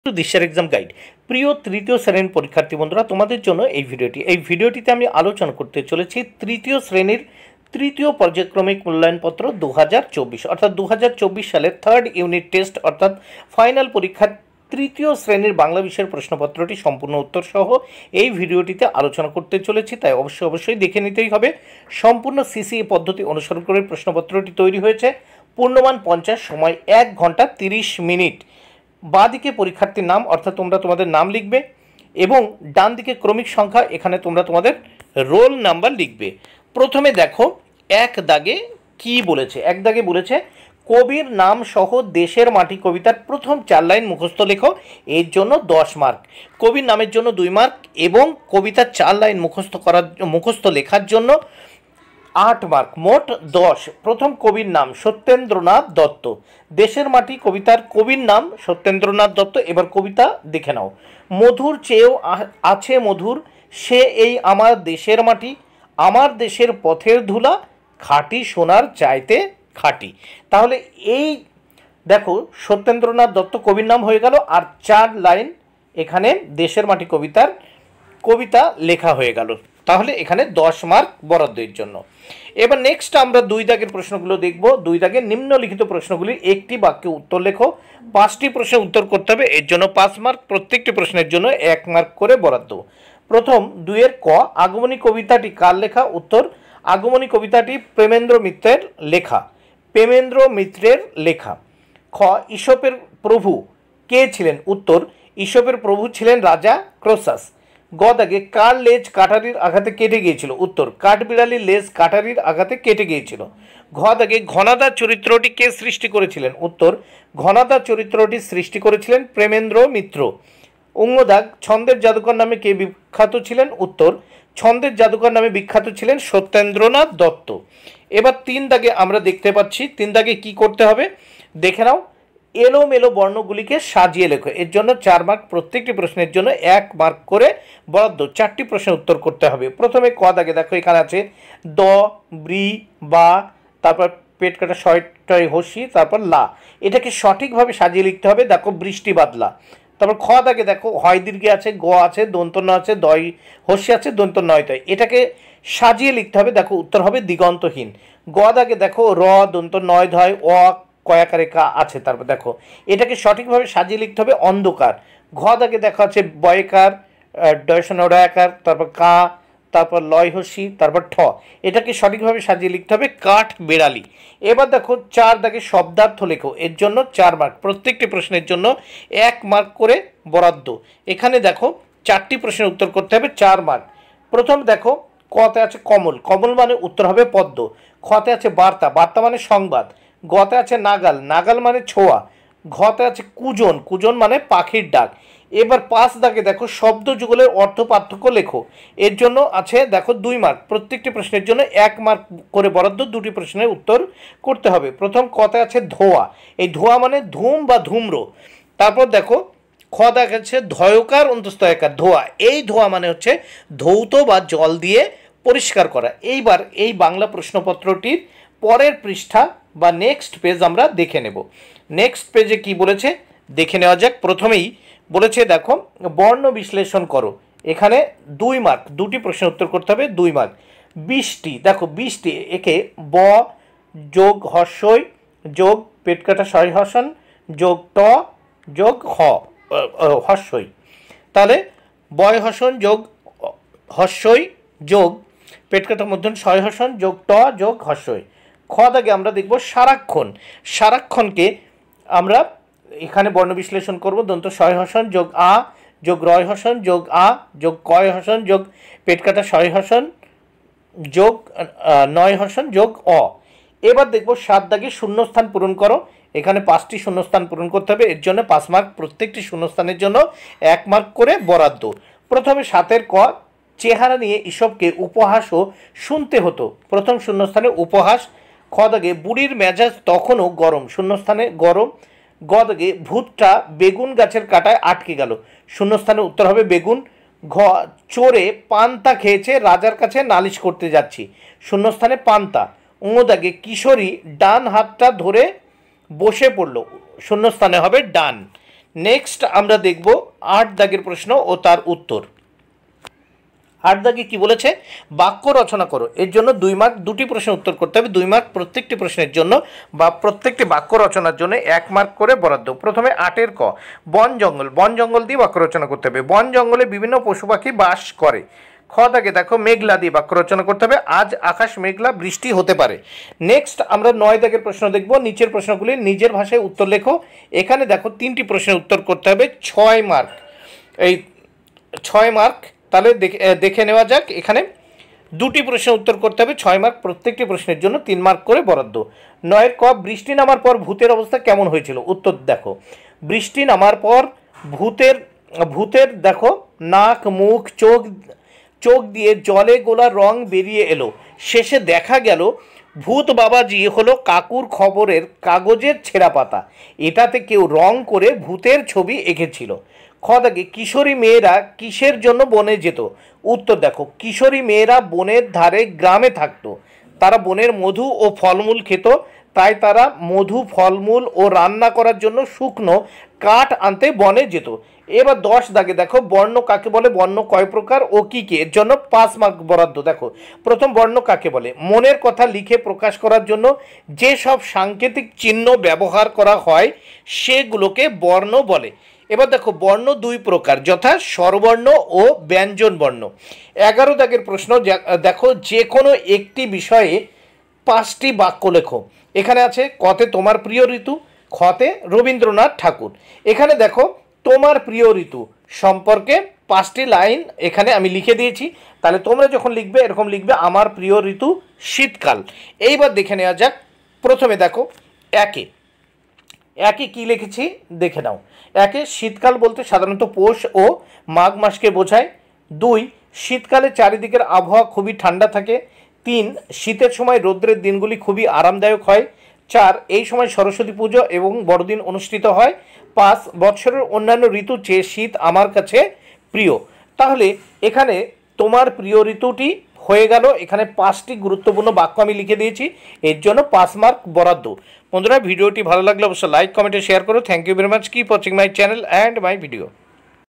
দিশার exam guide. প্রিয় তৃতীয় শ্রেণীর পরীক্ষার্থী বন্ধুরা, তোমাদের জন্য এই ভিডিওটিতে আমি আলোচনা করতে চলেছি তৃতীয় শ্রেণীর তৃতীয় পর্যায়ক্রমিক মূল্যায়নপত্র 2024 অর্থাৎ 2024 সালের থার্ড ইউনিট টেস্ট অর্থাৎ ফাইনাল পরীক্ষার তৃতীয় শ্রেণীর বাংলা বিষয়ের প্রশ্নপত্রটি সম্পূর্ণ উত্তর সহ এই ভিডিওটিতে আলোচনা করতে চলেছি, তাই অবশ্যই দেখে নিতেই হবে। সম্পূর্ণ সিসিএ পদ্ধতি অনুসরণ করে প্রশ্নপত্রটি তৈরি হয়েছে। পূর্ণমান 50, সময় 1 ঘন্টা 30 মিনিট। বাঁদিকে পরীক্ষার্থীর নাম অর্থাৎ তোমরা তোমাদের নাম লিখবে এবং ডান দিকে ক্রমিক সংখ্যা, এখানে তোমরা তোমাদের রোল নাম্বার লিখবে। প্রথমে দেখো এক দাগে কি বলেছে। এক দাগে বলেছে কবির নাম সহ দেশের মাটি কবিতার প্রথম 4 লাইন মুখস্থ লেখো, এর জন্য 10 মার্ক। কবির নামের জন্য 2 মার্ক এবং কবিতার 4 লাইন মুখস্থ লেখার জন্য 8 মার্ক, মোট 10। প্রথম কবির নাম সত্যেন্দ্রনাথ দত্ত। দেশের মাটি কবিতার কবির নাম সত্যেন্দ্রনাথ দত্ত। এবার কবিতা দেখে নাও। মধুর চেয়েও আছে মধুর, সে এই আমার দেশের মাটি, আমার দেশের পথের ধুলা, খাঁটি সোনার চাইতে খাঁটি। তাহলে এই দেখো সত্যেন্দ্রনাথ দত্ত কবির নাম হয়ে গেল, আর 4 লাইন এখানে দেশের মাটি কবিতা লেখা হয়ে গেল। তাহলে এখানে 10 মার্ক বরাদ্দের জন্য। এবার নেক্সট আমরা 2 দাগের প্রশ্নগুলো দেখব। 2 দাগের নিম্নলিখিত প্রশ্নগুলির একটি বাক্যে উত্তর লেখো। 5টি প্রশ্নের উত্তর করতে হবে, এর জন্য 5 মার্ক। প্রত্যেকটি প্রশ্নের জন্য 1 মার্ক করে বরাদ্দ। প্রথম 2 এর ক, আগমনী কবিতাটি কার লেখা? উত্তর, আগমনী কবিতাটি প্রেমেন্দ্র মিত্রের লেখা। প্রেমেন্দ্র মিত্রের লেখা। খ, ঈশপের প্রভু কে ছিলেন? উত্তর, ঈশপের প্রভু ছিলেন রাজা ক্রোসাস। গ দাগে কার লেজ কাটারির আঘাতে কেটে গিয়েছিল? উত্তর, কাঠবিড়ালির লেজ কাটারির আঘাতে কেটে গিয়েছিল। ঘ দাগে ঘনাদা চরিত্রটি কে সৃষ্টি করেছিলেন? উত্তর, ঘনাদা চরিত্রটি সৃষ্টি করেছিলেন প্রেমেন্দ্র মিত্র। অঙ্গ দাগ ছন্দের জাদুকর নামে কে বিখ্যাত ছিলেন? উত্তর, ছন্দের জাদুকর নামে বিখ্যাত ছিলেন সত্যেন্দ্রনাথ দত্ত। এবার 3 দাগে আমরা দেখতে পাচ্ছি 3 দাগে কি করতে হবে দেখে নাও। এলোমেলো বর্ণগুলিকে সাজিয়ে লেখো, এর জন্য 4 মার্ক। প্রত্যেকটি প্রশ্নের জন্য 1 মার্ক করে বরাদ্দ। 4টি প্রশ্নের উত্তর করতে হবে। প্রথমে ক দাগে দেখো এখানে আছে দ, ব্রি, বা, তারপর পেট কাটা শয়টয় হসি, তারপর লা। এটাকে সঠিকভাবে সাজিয়ে লিখতে হবে। দেখো বৃষ্টি বাদলা। তারপর খ দাগে দেখো হয় দীর্ঘে আছে, গ আছে, দন্ত ন আছে, দয় হসি আছে, দন্ত নয় তয়। এটাকে সাজিয়ে লিখতে হবে। দেখো উত্তর হবে দিগন্তহীন। গ দাগে দেখো র, দন্ত নয় ধয়, অ কয়াকারে কা আছে। তারপর দেখো এটাকে সঠিকভাবে সাজিয়ে লিখতে হবে অন্ধকার। ঘ দাগে দেখা আছে বয়কার, ডয়সনরায়াকার, তারপর কা, তারপর লয় হসি, তারপর ঠ। এটাকে সঠিকভাবে সাজিয়ে লিখতে হবে কাঠ বেড়ালি। এবার দেখো 4 দাগে শব্দার্থ লেখো, এর জন্য 4 মার্ক। প্রত্যেকটি প্রশ্নের জন্য 1 মার্ক করে বরাদ্দ। এখানে দেখো 4টি প্রশ্নের উত্তর করতে হবে, 4 মার্ক। প্রথম দেখো কতে আছে কমল, কমল মানে উত্তর হবে পদ্ম। খতে আছে বার্তা, বার্তা মানে সংবাদ। গতে আছে নাগাল, নাগাল মানে ছোঁয়া। ঘতে আছে কুজন, কুজন মানে পাখির ডাক। এবার 5 দাগে দেখো শব্দ যুগলের অর্থ পার্থক্য লেখো, এর জন্য আছে দেখো 2 মার্ক। প্রত্যেকটি প্রশ্নের জন্য 1 মার্ক করে বরাদ্দ। 2টি প্রশ্নের উত্তর করতে হবে। প্রথম কতে আছে ধোয়া, এই ধোয়া মানে ধূম বা ধূম্র। তারপর দেখো খ দেখা যাচ্ছে ধয়কার অন্তস্তয়কার, ধোয়া। এই ধোয়া মানে হচ্ছে ধৌত বা জল দিয়ে পরিষ্কার করা। এইবার এই বাংলা প্রশ্নপত্রটির পরের পৃষ্ঠা বা নেক্সট পেজ আমরা দেখে নেব। নেক্সট পেজে কি বলেছে দেখে নেওয়া যাক। প্রথমেই বলেছে দেখো বর্ণ বিশ্লেষণ করো, এখানে 2 মার্ক। 2টি প্রশ্নের উত্তর করতে হবে, 2 মার্ক। বৃষ্টি, দেখো বৃষ্টি, একে ব যোগ হর্ষই যোগ পেট কাটা শয় হসন যোগ ট যোগ হর্ষই। তাহলে বয় হসন যোগ হর্ষই যোগ পেট কাটা মধ্যন শয় হসন যোগ ট যোগ হর্ষই। খ দাগে আমরা দেখব সারাক্ষণ। সারাক্ষণকে আমরা এখানে বর্ণ বিশ্লেষণ করব। দন্ত শয় হসন যোগ আ যোগ রয় হসন যোগ আ যোগ কয় হসন যোগ পেট কাটা শয় হসন যোগ নয় হসন যোগ অ। এবার দেখব 7 দাগে শূন্যস্থান পূরণ করো, এখানে 5টি শূন্যস্থান পূরণ করতে হবে, এর জন্য 5 মার্ক। প্রত্যেকটি শূন্যস্থানের জন্য 1 মার্ক করে বরাদ্দ। প্রথমে 7 ক, চেহারা নিয়ে ঈশপকে উপহাসও শুনতে হতো, প্রথম শূন্যস্থানে উপহাস। খ দাগে বুড়ির মেজাজ তখনও গরম, শূন্যস্থানে গরম। গ দাগে ভূতটা বেগুন গাছের কাটায় আটকে গেল, শূন্যস্থানে উত্তর হবে বেগুন। ঘ, চোরে পান্তা খেয়েছে, রাজার কাছে নালিশ করতে যাচ্ছি, শূন্যস্থানে পান্তা। ঙ দাগে কিশোরী ডান হাতটা ধরে বসে পড়ল, শূন্যস্থানে হবে ডান। নেক্সট আমরা দেখব 8 দাগের প্রশ্ন ও তার উত্তর। 8 দাগে কি বলেছে, বাক্য রচনা করো। এর জন্য 2 মার্ক, দুটি প্রশ্নের উত্তর করতে হবে। 2 মার্ক প্রত্যেকটি প্রশ্নের জন্য বা প্রত্যেকটি বাক্য রচনার জন্য 1 মার্ক করে বরাদ্দ। প্রথমে 8-এর ক, বন জঙ্গল। বন জঙ্গল দিয়ে বাক্য রচনা করতে হবে। বন জঙ্গলে বিভিন্ন পশু পাখি বাস করে। খ দাগে দেখো, মেঘলা দিয়ে বাক্য রচনা করতে হবে। আজ আকাশ মেঘলা, বৃষ্টি হতে পারে। নেক্সট আমরা 9 দাগের প্রশ্ন দেখব। নিচের প্রশ্নগুলি নিজের ভাষায় উত্তর লেখো। এখানে দেখো 3টি প্রশ্নের উত্তর করতে হবে, 6 মার্ক। এই 6 মার্ক, তাহলে দেখে নেওয়া যাক। এখানে 2টি প্রশ্নের উত্তর করতে হবে, 6 মার্ক। প্রত্যেকটি প্রশ্নের জন্য 3 মার্ক করে বরাদ্দ। 9-এর ক, বৃষ্টি নামার পর ভূতের অবস্থা কেমন হয়েছিল? উত্তর দেখো, বৃষ্টি নামার পর ভূতের দেখো নাক, মুখ, চোখ দিয়ে জলে গোলা রং বেরিয়ে এলো। শেষে দেখা গেল ভূত বাবাজি হলো কাকুর খবরের কাগজের ছেঁড়া পাতা, এটাতে কেউ রং করে ভূতের ছবি এঁকেছিল। খ দাগে, কিশোরী মেয়েরা কিসের জন্য বনে যেত? উত্তর দেখো, কিশোরী মেয়েরা বনের ধারে গ্রামে থাকতো। তারা বনের মধু ও ফলমূল খেত, তাই তারা মধু, ফলমূল ও রান্না করার জন্য শুকনো কাঠ আনতে বনে যেত। এবার 10 দাগে দেখো, বর্ণ কাকে বলে, বর্ণ কয় প্রকার ও কী কী? এর জন্য 5 মার্ক বরাদ্দ। দেখো, প্রথম বর্ণ কাকে বলে, মনের কথা লিখে প্রকাশ করার জন্য যেসব সাংকেতিক চিহ্ন ব্যবহার করা হয় সেগুলোকে বর্ণ বলে। এবার দেখো, বর্ণ 2 প্রকার, যথা স্বরবর্ণ ও ব্যঞ্জন বর্ণ। 11 দাগের প্রশ্ন দেখো, যে কোনো একটি বিষয়ে 5টি বাক্য লেখো। এখানে আছে, কতে তোমার প্রিয় ঋতু, খতে রবীন্দ্রনাথ ঠাকুর। এখানে দেখো, তোমার প্রিয় ঋতু সম্পর্কে 5টি লাইন এখানে আমি লিখে দিয়েছি। তাহলে তোমরা যখন লিখবে এরকম লিখবে, আমার প্রিয় ঋতু শীতকাল। এইবার দেখে নেওয়া যাক। প্রথমে দেখো, একে কি লিখেছি দেখে নাও। একে, শীতকাল বলতে সাধারণত পৌষ ও মাঘ মাসকে বোঝায়। 2, শীতকালে চারিদিকের আবহাওয়া খুবই ঠান্ডা থাকে। 3, শীতের সময় রৌদ্রের দিনগুলি খুবই আরামদায়ক হয়। 4, এই সময় সরস্বতী পুজো এবং বড়দিন অনুষ্ঠিত হয়। 5, বৎসরের অন্যান্য ঋতু চেয়ে শীত আমার কাছে প্রিয়। তাহলে এখানে তোমার প্রিয় ঋতুটি হয়ে গেল। এখানে 5টি গুরুত্বপূর্ণ বাক্য আমি লিখে দিয়েছি, এর জন্য 5 মার্ক বরাদ্দ। বন্ধুরা, ভিডিওটি ভালো লাগলে অবশ্যই লাইক, কমেন্টে শেয়ার করো। Thank you very much. Keep watching my channel and my video.